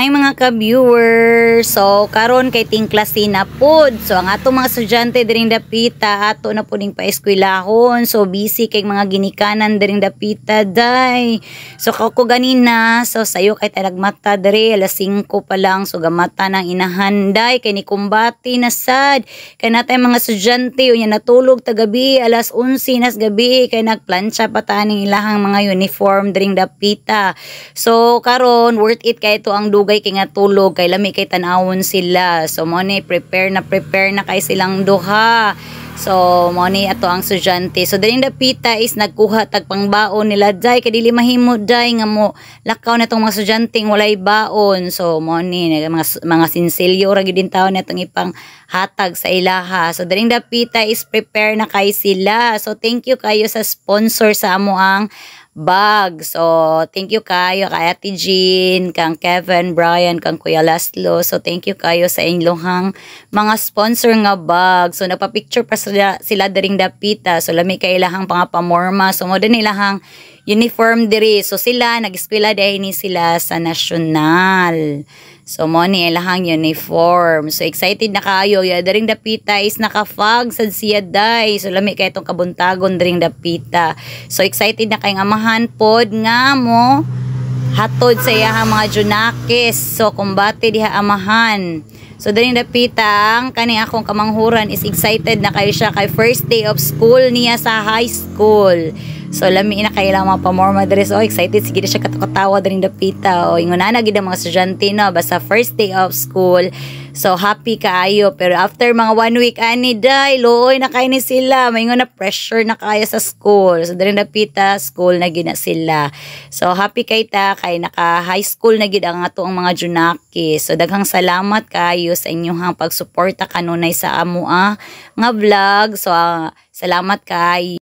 Hi mga ka-viewers. So karon kay ting klase na pod. So ang atong mga estudyante diring dapita ato na puding paeskwelahon. So busy kay mga ginikanan diring dapita day. So kako ganina so sayo kay talagmata diri alas 5 pa lang so gamata nang inahanday kay ni kumbati na sad. Kay natay mga estudyante unya natulog ta gabi alas 11 nas gabi kay nagplansya pa ta ning ilahang mga uniform diring dapita. So karon worth it kay ito ang dugay kay nga tulog kay lami kay tanawon sila. So mo ni prepare na kay silang duha. So mo ni ato ang estudyante. So diring dapita is nagkuha tag pangbaon nila day kay dili mahimo day nga mo lakaw na tong mga estudyante walay baon. So mo ni mga sinsilyo ra gyud din taon natong ipang hatag sa ilaha. So diring dapita is prepare na kay sila. So thank you kayo sa sponsor sa amo ang bag. So, thank you kayo kay Ate Jean, kang Kevin, Brian, kang Kuya Laszlo. So, thank you kayo sa inyong mga sponsor nga bag. So, nagpa-picture pa sila daring dapita. So, lami kay ilahang pangapamorma. So, mo din ilahang uniform diri. So, sila, nag-eskwela dahil ni sila sa nasyonal. So, mo ni ilahang uniform. So, excited na kayo. Daring dapita is nakafag sa siya day. So, lami kay itong kabuntagon daring dapita. So, excited na kayong amahan pod nga mo hatod sa iyahang mga junakis. So, kumbate diha amahan. So, daring dapita ang kani akong kamanghuran is excited na kayo siya kay first day of school niya sa high school. So, lami na kayo lang mga pamorma diri. So, excited. Sige na siya katakatawa daring dapita. O, ingon na gid ang mga estudyante, no? Basta first day of school. So, happy kaayo. Pero after mga 1 week, ani, day, looy na kayo ni sila. May na pressure na kaya sa school. So, daring dapita, school na gid na sila. So, happy kay ta. Kay naka-high school na gid ang ato ang mga junaki. So, daghang salamat kayo sa inyong pagsuporta kanunay sa amo nga vlog. So, salamat kay